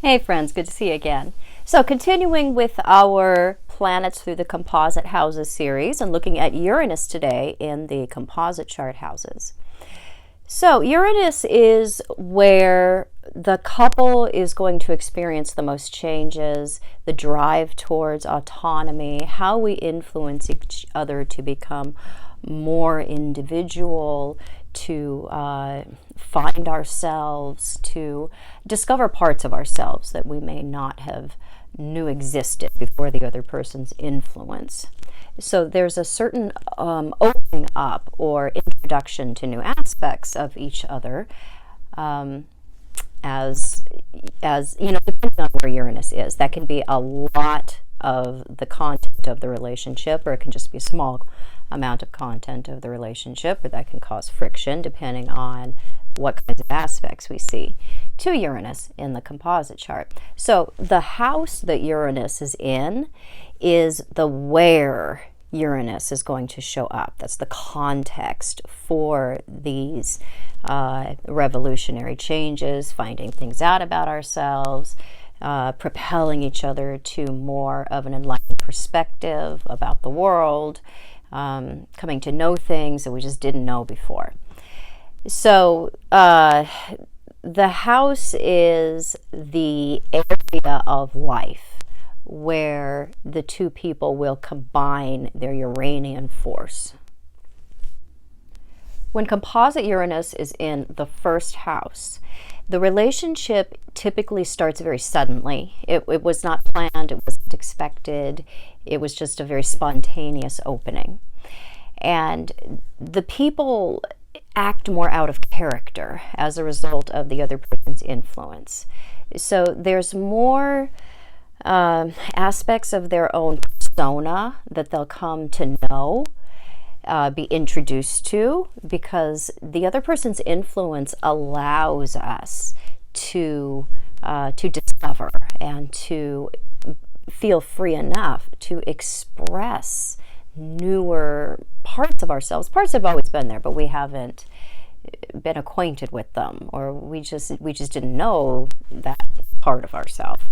Hey friends, good to see you again. So continuing with our planets through the composite houses series and looking at Uranus today in the composite chart houses. So Uranus is where the couple is going to experience the most changes, the drive towards autonomy, how we influence each other to become more individual, to find ourselves, to discover parts of ourselves that we may not have knew existed before the other person's influence. So there's a certain opening up or introduction to new aspects of each other, as you know, depending on where Uranus is. That can be a lot of the content of the relationship, or it can just be a small amount of content of the relationship, or that can cause friction depending on what kinds of aspects we see to Uranus in the composite chart. So the house that Uranus is in is the where Uranus is going to show up. That's the context for these revolutionary changes, finding things out about ourselves, propelling each other to more of an enlightened perspective about the world, coming to know things that we just didn't know before. So the house is the area of life where the two people will combine their Uranian force. When composite Uranus is in the first house, the relationship typically starts very suddenly. It was not planned, it wasn't expected, it was just a very spontaneous opening. And the people act more out of character as a result of the other person's influence. So there's more aspects of their own persona that they'll come to know, be introduced to, because the other person's influence allows us to discover and to feel free enough to express newer parts of ourselves. Parts have always been there, but we haven't been acquainted with them, or we just didn't know that part of ourselves.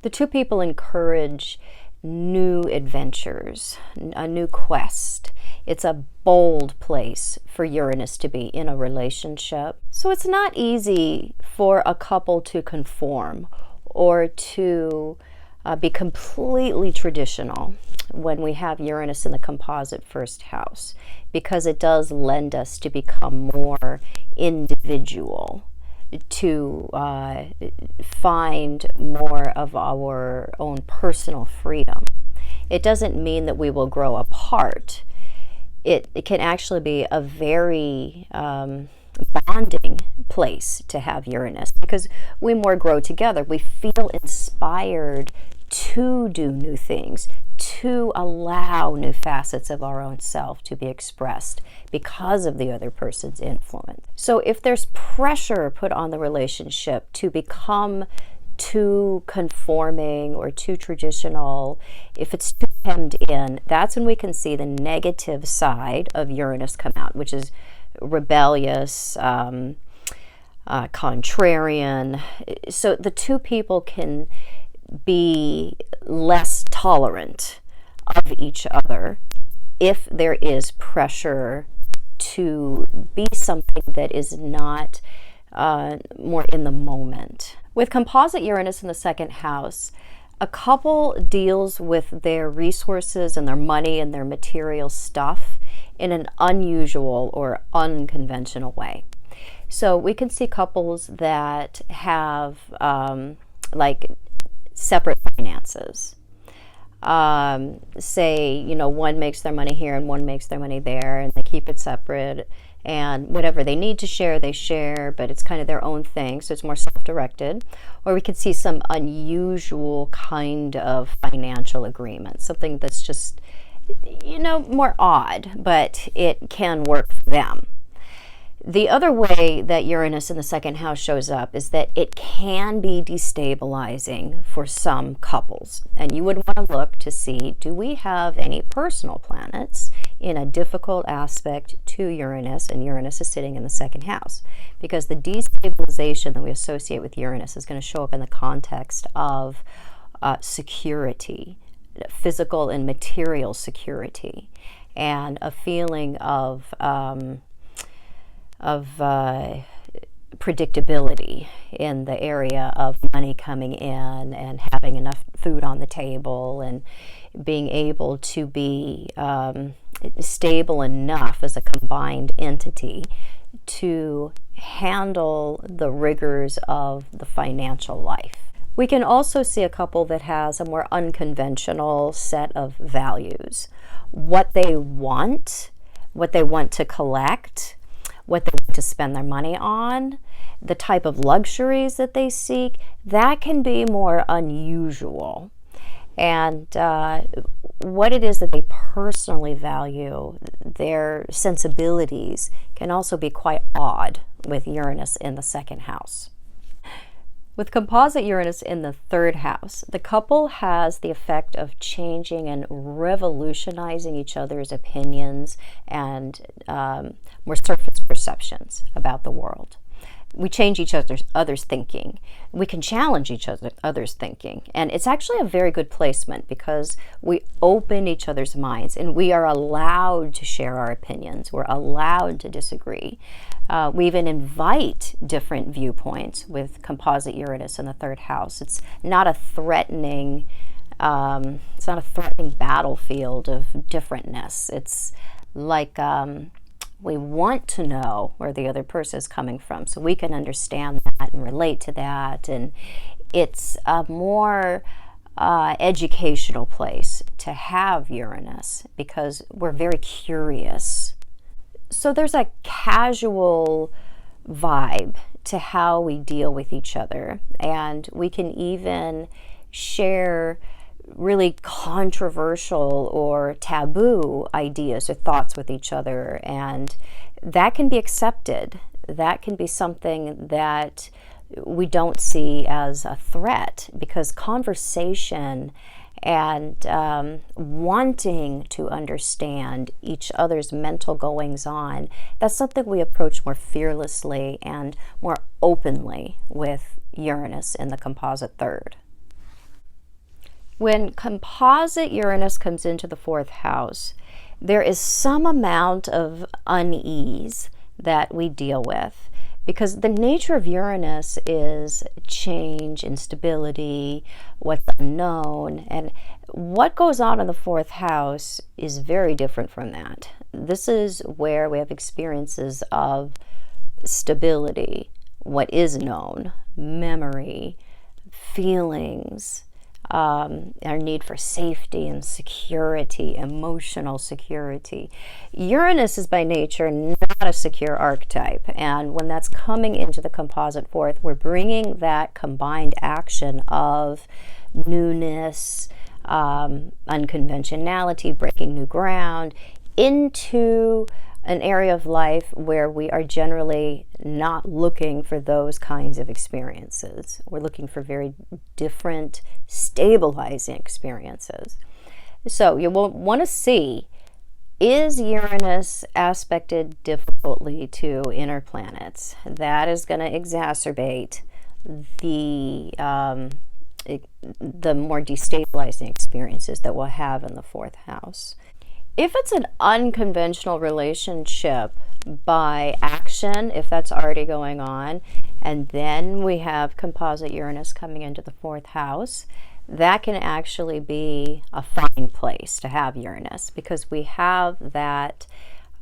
The two people encourage new adventures, a new quest. It's a bold place for Uranus to be in a relationship. So it's not easy for a couple to conform or to be completely traditional when we have Uranus in the composite first house, because it does lend us to become more individual, to find more of our own personal freedom. It doesn't mean that we will grow apart. It can actually be a very bonding place to have Uranus, because we more grow together. We feel inspired to do new things, to allow new facets of our own self to be expressed because of the other person's influence. So if there's pressure put on the relationship to become too conforming or too traditional, if it's too hemmed in, that's when we can see the negative side of Uranus come out, which is rebellious, contrarian. So the two people can be less tolerant of each other if there is pressure to be something that is not more in the moment. With composite Uranus in the second house, a couple deals with their resources and their money and their material stuff in an unusual or unconventional way. So we can see couples that have like separate finances. Say, you know, one makes their money here and one makes their money there, and they keep it separate, and whatever they need to share, they share, but it's kind of their own thing, so it's more self-directed. Or we could see some unusual kind of financial agreement, something that's just, you know, more odd, but it can work for them. The other way that Uranus in the second house shows up is that it can be destabilizing for some couples. And you would want to look to see, do we have any personal planets in a difficult aspect to Uranus, and Uranus is sitting in the second house? Because the destabilization that we associate with Uranus is going to show up in the context of security, physical and material security, and a feeling of predictability in the area of money coming in and having enough food on the table and being able to be stable enough as a combined entity to handle the rigors of the financial life. We can also see a couple that has a more unconventional set of values. What they want to collect, what they want to spend their money on, the type of luxuries that they seek, that can be more unusual. And what it is that they personally value, their sensibilities, can also be quite odd with Uranus in the second house. With composite Uranus in the third house, the couple has the effect of changing and revolutionizing each other's opinions and more surface perceptions about the world. We change each other's thinking. We can challenge each other's thinking. And it's actually a very good placement because we open each other's minds and we are allowed to share our opinions. We're allowed to disagree. We even invite different viewpoints with composite Uranus in the third house. It's not a threatening battlefield of differentness. It's like we want to know where the other person is coming from so we can understand that and relate to that. And it's a more educational place to have Uranus because we're very curious. So there's a casual vibe to how we deal with each other, and we can even share really controversial or taboo ideas or thoughts with each other, and that can be accepted. That can be something that we don't see as a threat, because conversation and wanting to understand each other's mental goings on, that's something we approach more fearlessly and more openly with Uranus in the composite third. When composite Uranus comes into the fourth house, there is some amount of unease that we deal with, because the nature of Uranus is change, instability, what's unknown, and what goes on in the fourth house is very different from that. This is where we have experiences of stability, what is known, memory, feelings, our need for safety and security, emotional security. Uranus is by nature not a secure archetype, and when that's coming into the composite fourth, we're bringing that combined action of newness, unconventionality, breaking new ground into an area of life where we are generally not looking for those kinds of experiences. We're looking for very different, stabilizing experiences. So you will want to see, is Uranus aspected difficultly to inner planets? That is going to exacerbate the more destabilizing experiences that we'll have in the fourth house. If it's an unconventional relationship by action, if that's already going on, and then we have composite Uranus coming into the fourth house, that can actually be a fine place to have Uranus, because we have that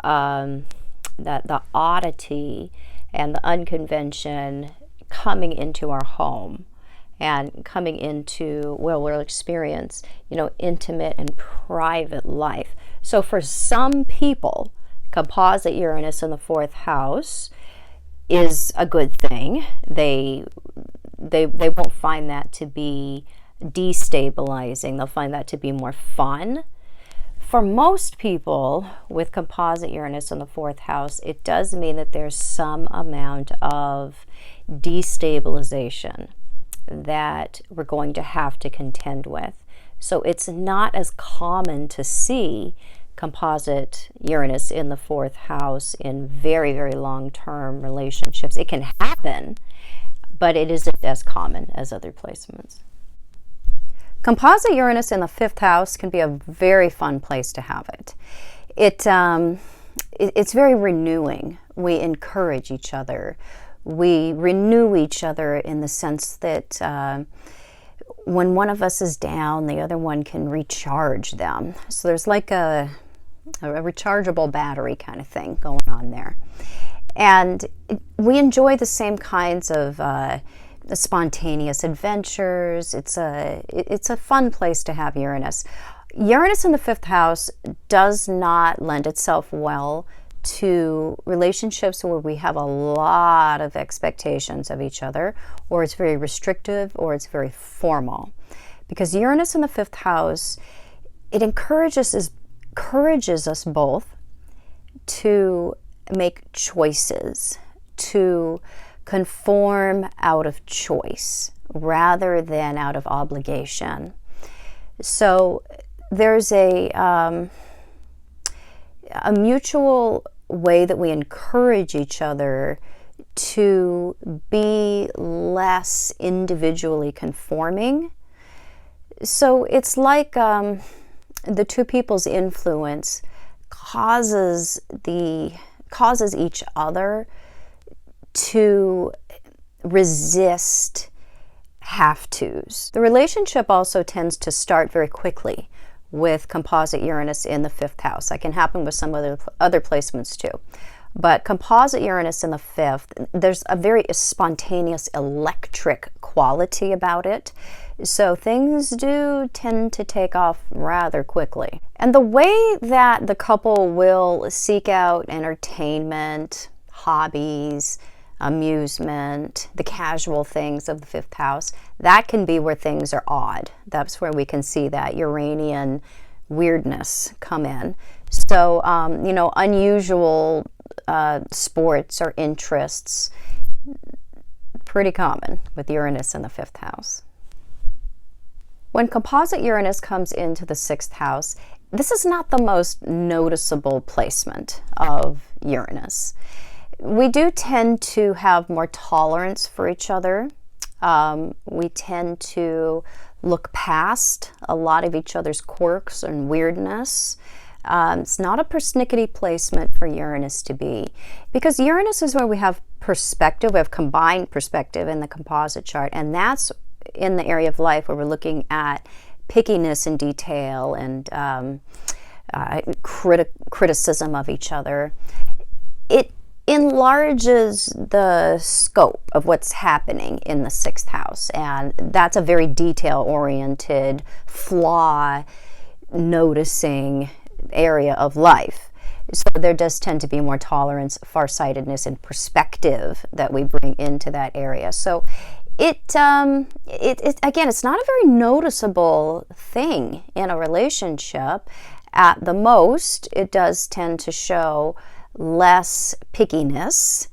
the oddity and the unconvention coming into our home and coming into, well, we'll experience, intimate and private life. So for some people, composite Uranus in the fourth house is a good thing. They won't find that to be destabilizing. They'll find that to be more fun. For most people with composite Uranus in the fourth house, it does mean that there's some amount of destabilization that we're going to have to contend with. So it's not as common to see composite Uranus in the fourth house in very, very long-term relationships. It can happen, but it isn't as common as other placements. Composite Uranus in the fifth house can be a very fun place to have it. It's very renewing. We encourage each other. We renew each other in the sense that when one of us is down, the other one can recharge them. So there's like a rechargeable battery kind of thing going on there. And we enjoy the same kinds of spontaneous adventures. It's a fun place to have Uranus. Uranus in the fifth house does not lend itself well to relationships where we have a lot of expectations of each other, or it's very restrictive, or it's very formal. Because Uranus in the fifth house, it encourages us both to make choices, to conform out of choice rather than out of obligation. So there's a mutual way that we encourage each other to be less individually conforming. So it's like the two people's influence causes each other to resist have-tos. The relationship also tends to start very quickly with composite Uranus in the fifth house. That can happen with some other placements too. But composite Uranus in the fifth, there's a very spontaneous electric quality about it. So things do tend to take off rather quickly. And the way that the couple will seek out entertainment, hobbies, amusement, the casual things of the fifth house, that can be where things are odd. That's where we can see that Uranian weirdness come in. So, unusual sports or interests, pretty common with Uranus in the fifth house. When composite Uranus comes into the sixth house, this is not the most noticeable placement of Uranus. We do tend to have more tolerance for each other. We tend to look past a lot of each other's quirks and weirdness. It's not a persnickety placement for Uranus to be, because Uranus is where we have perspective, we have combined perspective in the composite chart, and that's in the area of life where we're looking at pickiness and detail and criticism of each other. It enlarges the scope of what's happening in the sixth house, and that's a very detail-oriented, flaw-noticing area of life. So there does tend to be more tolerance, farsightedness, and perspective that we bring into that area. So it again, it's not a very noticeable thing in a relationship. At the most, it does tend to show less pickiness.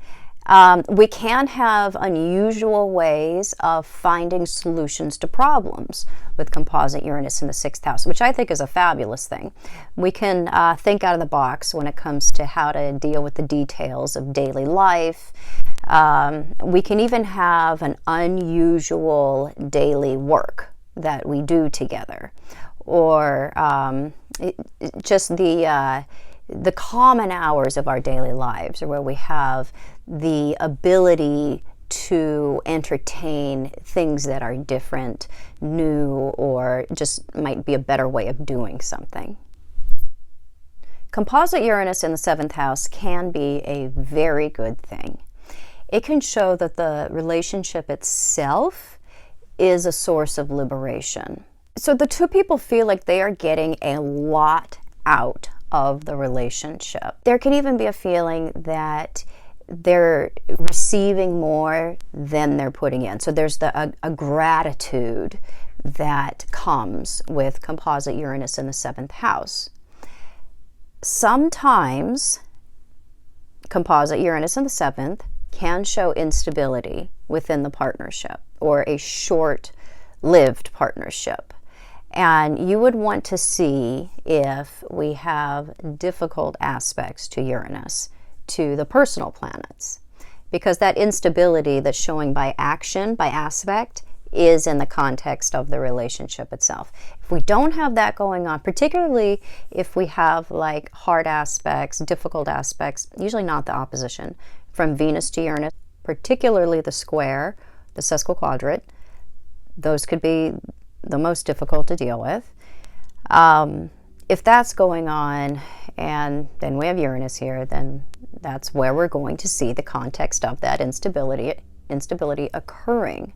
We can have unusual ways of finding solutions to problems with composite Uranus in the sixth house, which I think is a fabulous thing. We can think out of the box when it comes to how to deal with the details of daily life. We can even have an unusual daily work that we do together, or just the common hours of our daily lives, or where we have the ability to entertain things that are different, new, or just might be a better way of doing something. Composite Uranus in the seventh house can be a very good thing. It can show that the relationship itself is a source of liberation. So the two people feel like they are getting a lot out of the relationship. There can even be a feeling that they're receiving more than they're putting in. So there's a gratitude that comes with composite Uranus in the seventh house. Sometimes composite Uranus in the 7th can show instability within the partnership, or a short-lived partnership. And you would want to see if we have difficult aspects to Uranus, to the personal planets, because that instability that's showing by action, by aspect, is in the context of the relationship itself. If we don't have that going on, particularly if we have like hard aspects, difficult aspects, usually not the opposition, from Venus to Uranus, particularly the square, the sesquiquadrate, those could be the most difficult to deal with. If that's going on, and then we have Uranus here, then that's where we're going to see the context of that instability occurring.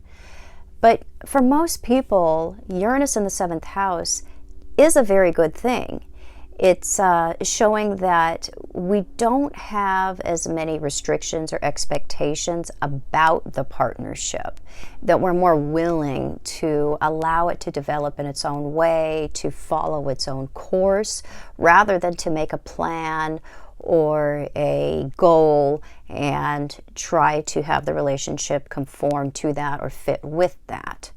But for most people, Uranus in the 7th house is a very good thing. It's showing that we don't have as many restrictions or expectations about the partnership, that we're more willing to allow it to develop in its own way, to follow its own course, rather than to make a plan or a goal and try to have the relationship conform to that or fit with that.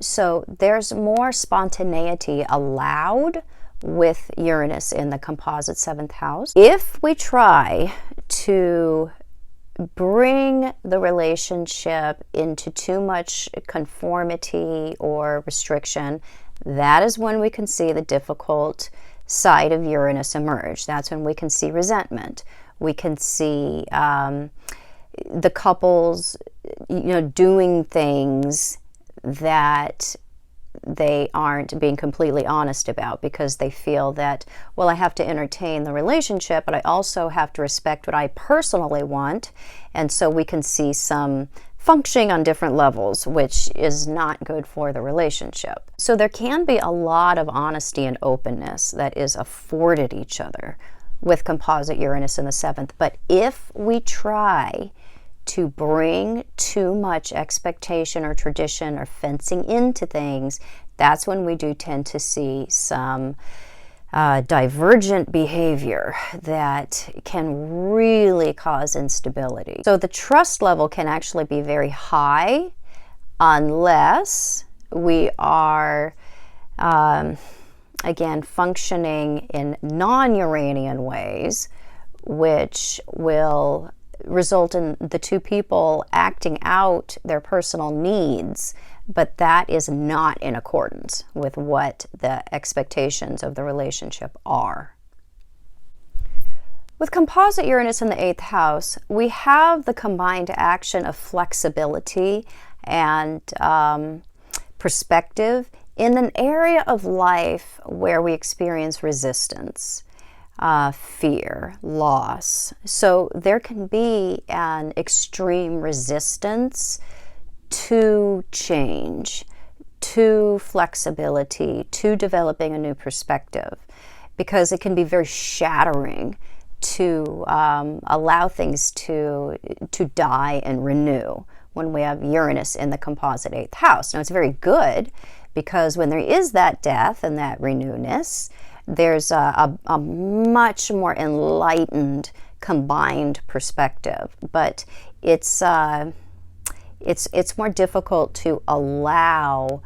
So there's more spontaneity allowed with Uranus in the composite 7th house. If we try to bring the relationship into too much conformity or restriction, that is when we can see the difficult side of Uranus emerge. That's when we can see resentment. We can see the couples, doing things that they aren't being completely honest about, because they feel that, well, I have to entertain the relationship, but I also have to respect what I personally want. And so we can see some functioning on different levels, which is not good for the relationship. So there can be a lot of honesty and openness that is afforded each other with composite Uranus in the 7th. But if we try to bring too much expectation or tradition or fencing into things, that's when we do tend to see some divergent behavior that can really cause instability. So the trust level can actually be very high unless we are, again, functioning in non-Uranian ways, which will result in the two people acting out their personal needs, but that is not in accordance with what the expectations of the relationship are. With composite Uranus in the 8th house, we have the combined action of flexibility and perspective in an area of life where we experience resistance, fear, loss. So there can be an extreme resistance to change, to flexibility, to developing a new perspective, because it can be very shattering to allow things to die and renew when we have Uranus in the composite 8th house. Now, it's very good because when there is that death and that renewness, there's a much more enlightened combined perspective, but it's more difficult to allow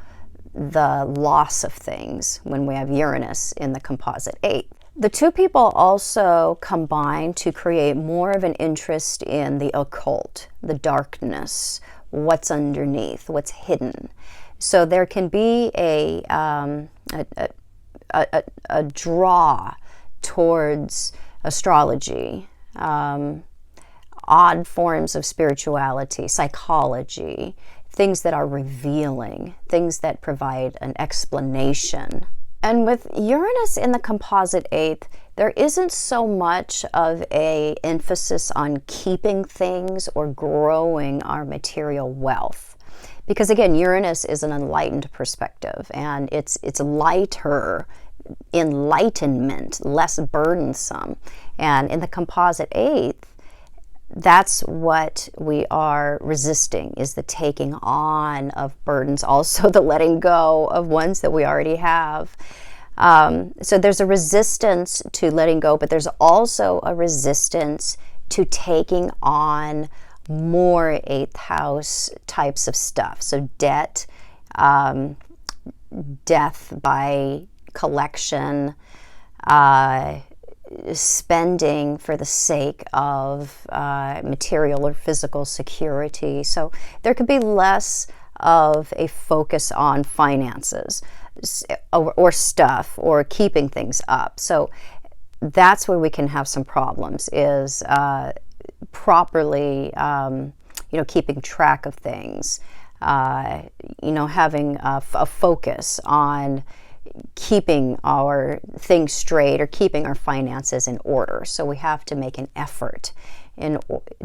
the loss of things when we have Uranus in the composite 8th. The two people also combine to create more of an interest in the occult, the darkness, what's underneath, what's hidden. So there can be a draw towards astrology, odd forms of spirituality, psychology, things that are revealing, things that provide an explanation. And with Uranus in the composite 8th, there isn't so much of an emphasis on keeping things or growing our material wealth. Because again, Uranus is an enlightened perspective, and it's lighter, enlightenment, less burdensome. And in the composite 8th, that's what we are resisting, is the taking on of burdens, also the letting go of ones that we already have. So there's a resistance to letting go, but there's also a resistance to taking on more eighth house types of stuff. So debt, death by collection, spending for the sake of material or physical security. So there could be less of a focus on finances or stuff or keeping things up. So that's where we can have some problems, is properly keeping track of things, having a focus on keeping our things straight or keeping our finances in order. So we have to make an effort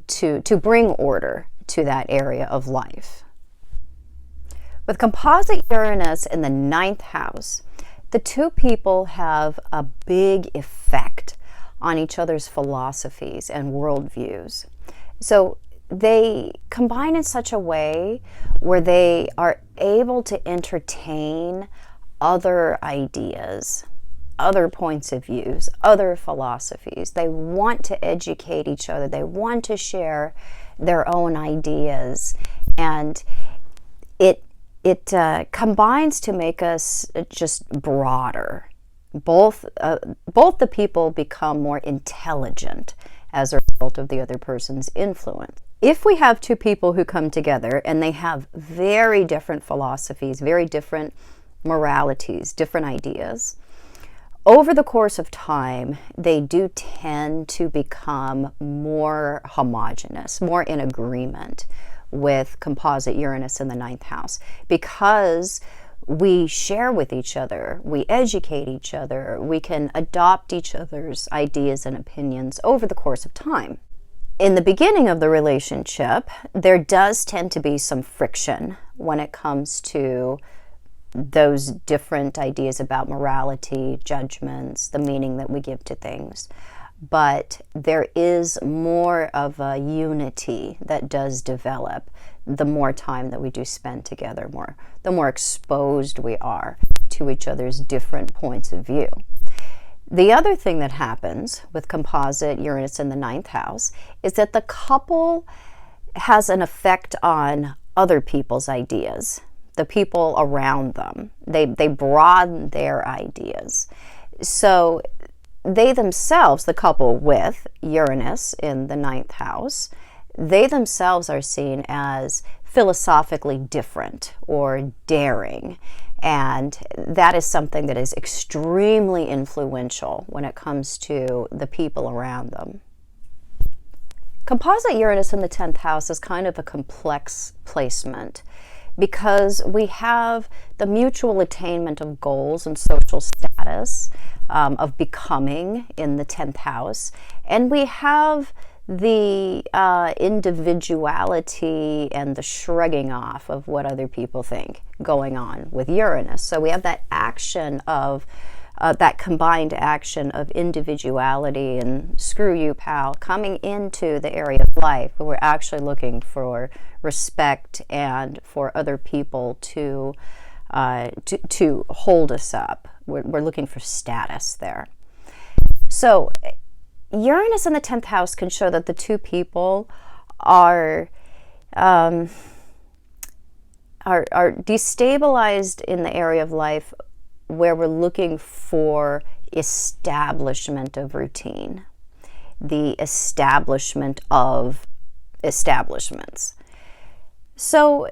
to bring order to that area of life. With composite Uranus in the 9th house, the two people have a big effect on each other's philosophies and worldviews. So they combine in such a way where they are able to entertain other ideas, other points of views, other philosophies. They want to educate each other. They want to share their own ideas. And it combines to make us just broader. Both the people become more intelligent as a result of the other person's influence. If we have two people who come together and they have very different philosophies, very different moralities, different ideas, over the course of time, they do tend to become more homogeneous, more in agreement with composite Uranus in the 9th house, because we share with each other, we educate each other, we can adopt each other's ideas and opinions over the course of time. In the beginning of the relationship, there does tend to be some friction when it comes to those different ideas about morality, judgments, the meaning that we give to things. But there is more of a unity that does develop the more time that we do spend together, the more exposed we are to each other's different points of view. The other thing that happens with composite Uranus in the 9th house is that the couple has an effect on other people's ideas, the people around them. They broaden their ideas. So they themselves, the couple with Uranus in the 9th house, they themselves are seen as philosophically different or daring. And that is something that is extremely influential when it comes to the people around them. Composite Uranus in the 10th house is kind of a complex placement, because we have the mutual attainment of goals and social status, of becoming in the 10th house, and we have the individuality and the shrugging off of what other people think going on with Uranus. So we have that action of that combined action of individuality and screw you, pal, coming into the area of life where we're actually looking for respect and for other people to hold us up. We're looking for status there. So Uranus in the 10th house can show that the two people are destabilized in the area of life where we're looking for establishment of routine, the establishment of establishments. So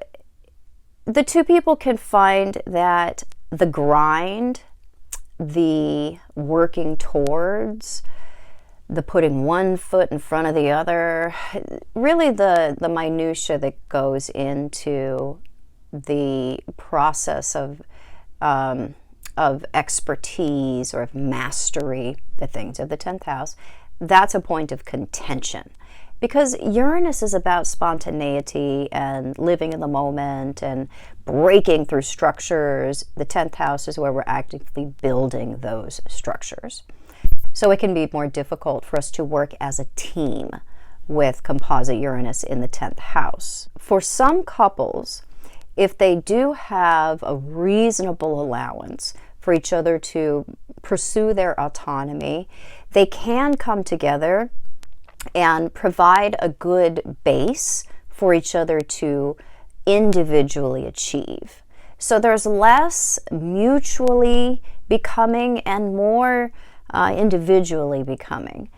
the two people can find that the grind, the working towards, the putting one foot in front of the other, really the minutia that goes into the process of expertise or of mastery, the things of the 10th house, that's a point of contention. Because Uranus is about spontaneity and living in the moment and breaking through structures. The 10th house is where we're actively building those structures. So it can be more difficult for us to work as a team with composite Uranus in the 10th house. For some couples, if they do have a reasonable allowance for each other to pursue their autonomy. They can come together and provide a good base for each other to individually achieve. So there's less mutually becoming and more individually becoming.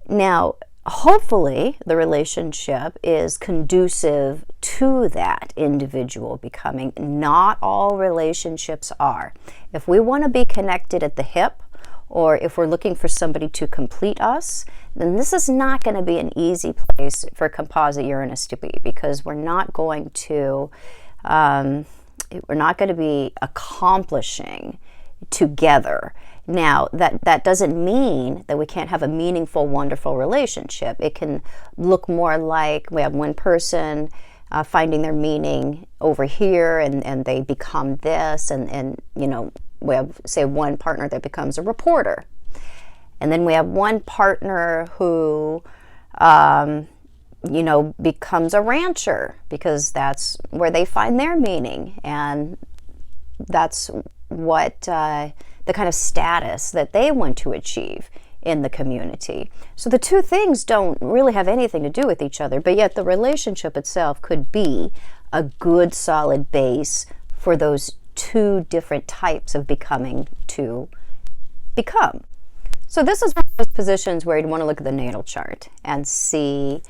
Now, hopefully the relationship is conducive to that individual becoming. Not all relationships are. If we want to be connected at the hip, or if we're looking for somebody to complete us, then this is not going to be an easy place for composite Uranus to be, because we're not going to be accomplishing together. Now, that doesn't mean that we can't have a meaningful, wonderful relationship. It can look more like we have one person finding their meaning over here, and they become this, and we have, say, one partner that becomes a reporter. And then we have one partner who, becomes a rancher, because that's where they find their meaning. And that's what the kind of status that they want to achieve in the community. So the two things don't really have anything to do with each other, but yet the relationship itself could be a good, solid base for those two different types of becoming to become. So this is one of those positions where you'd want to look at the natal chart and see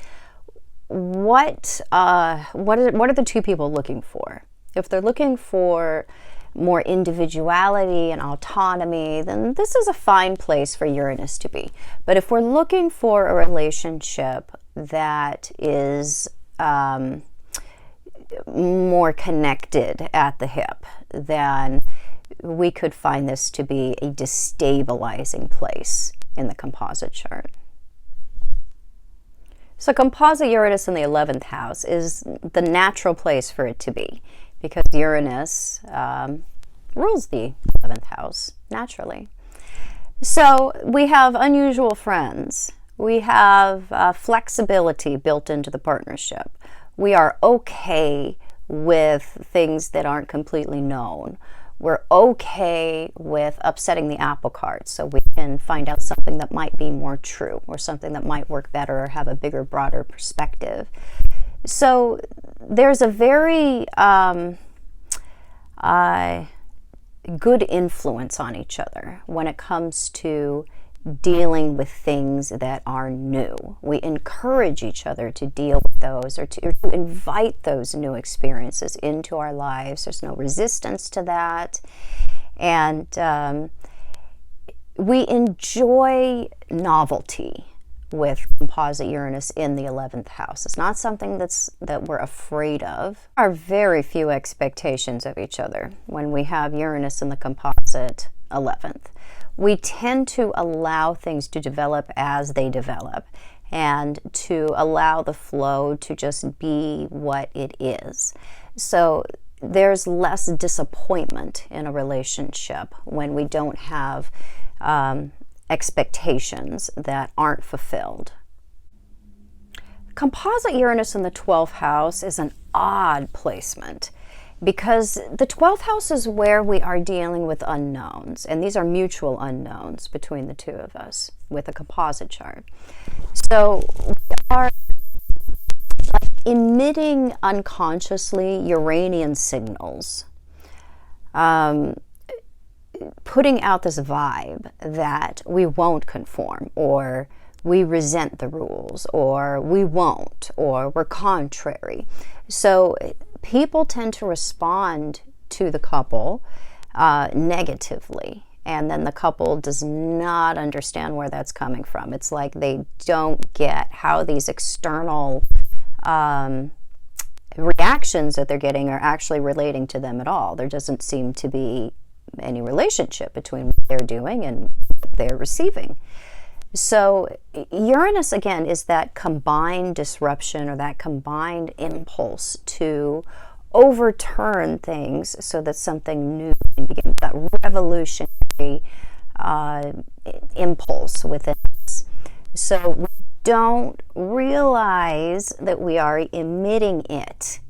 what are the two people looking for. If they're looking for more individuality and autonomy, then this is a fine place for Uranus to be. But if we're looking for a relationship that is more connected at the hip, then we could find this to be a destabilizing place in the composite chart. So composite Uranus in the 11th house is the natural place for it to be, because Uranus rules the 11th house naturally. So we have unusual friends. We have flexibility built into the partnership. We are okay with things that aren't completely known. We're okay with upsetting the apple cart, so we can find out something that might be more true, or something that might work better, or have a bigger, broader perspective. So there's a very good influence on each other when it comes to dealing with things that are new. We encourage each other to deal with those, or to invite those new experiences into our lives. There's no resistance to that. And we enjoy novelty with composite Uranus in the 11th house. It's not something that we're afraid of. There are very few expectations of each other when we have Uranus in the composite 11th. We tend to allow things to develop as they develop, and to allow the flow to just be what it is. So there's less disappointment in a relationship when we don't have expectations that aren't fulfilled. Composite Uranus in the 12th house is an odd placement, because the 12th house is where we are dealing with unknowns, and these are mutual unknowns between the two of us with a composite chart. So we are emitting unconsciously Uranian signals, putting out this vibe that we won't conform, or we resent the rules, or we won't, or we're contrary. So people tend to respond to the couple negatively, and then the couple does not understand where that's coming from. It's like they don't get how these external reactions that they're getting are actually relating to them at all. There doesn't seem to be any relationship between what they're doing and what they're receiving. So Uranus, again, is that combined disruption, or that combined impulse to overturn things so that something new can begin, that revolutionary impulse within us. So we don't realize that we are emitting it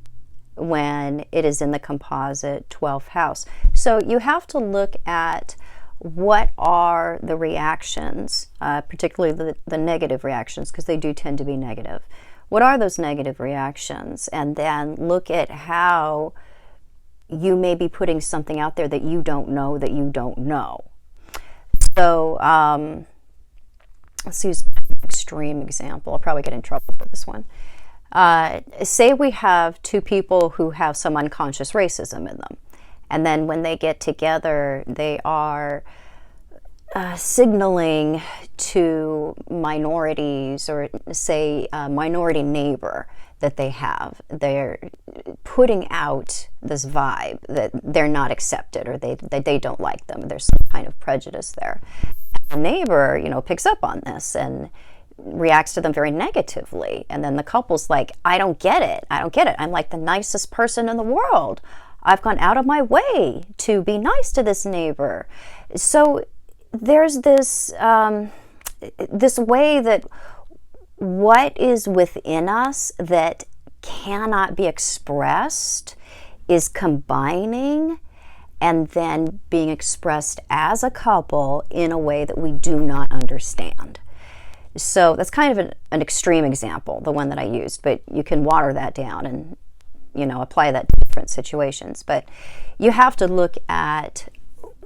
when it is in the composite 12th house. So you have to look at what are the reactions, particularly the negative reactions, because they do tend to be negative. What are those negative reactions? And then look at how you may be putting something out there that you don't know that you don't know. So let's use an extreme example. I'll probably get in trouble for this one. Say we have two people who have some unconscious racism in them. And then when they get together, they are signaling to minorities, or say a minority neighbor that they have. They're putting out this vibe that they're not accepted, or they don't like them. There's some kind of prejudice there. The neighbor, picks up on this and reacts to them very negatively. And then the couple's like, I don't get it. I'm like the nicest person in the world. I've gone out of my way to be nice to this neighbor. So there's this this way that what is within us that cannot be expressed is combining and then being expressed as a couple in a way that we do not understand. So that's kind of an extreme example, the one that I used, but you can water that down and apply that to different situations. But you have to look at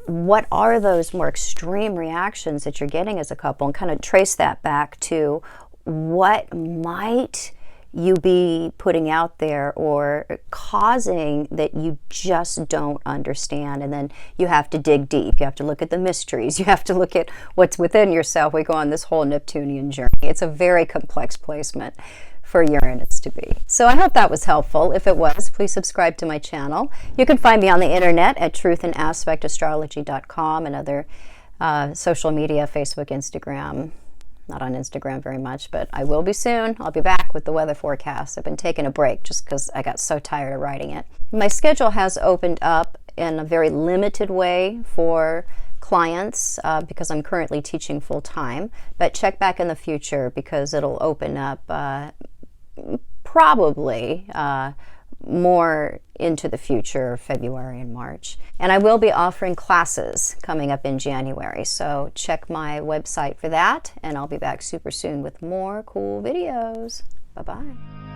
what are those more extreme reactions that you're getting as a couple and kind of trace that back to what might you be putting out there or causing that you just don't understand. And then you have to dig deep. You have to look at the mysteries. You have to look at what's within yourself. We go on this whole Neptunian journey. It's a very complex placement for Uranus to be. So I hope that was helpful. If it was, please subscribe to my channel. You can find me on the internet at truthandaspectastrology.com and other social media, Facebook, Instagram. Not on Instagram very much, but I will be soon. I'll be back with the weather forecast. I've been taking a break just because I got so tired of writing it. My schedule has opened up in a very limited way for clients because I'm currently teaching full-time, but check back in the future because it'll open up probably more into the future, February and March. And I will be offering classes coming up in January, so check my website for that, and I'll be back super soon with more cool videos. Bye-bye.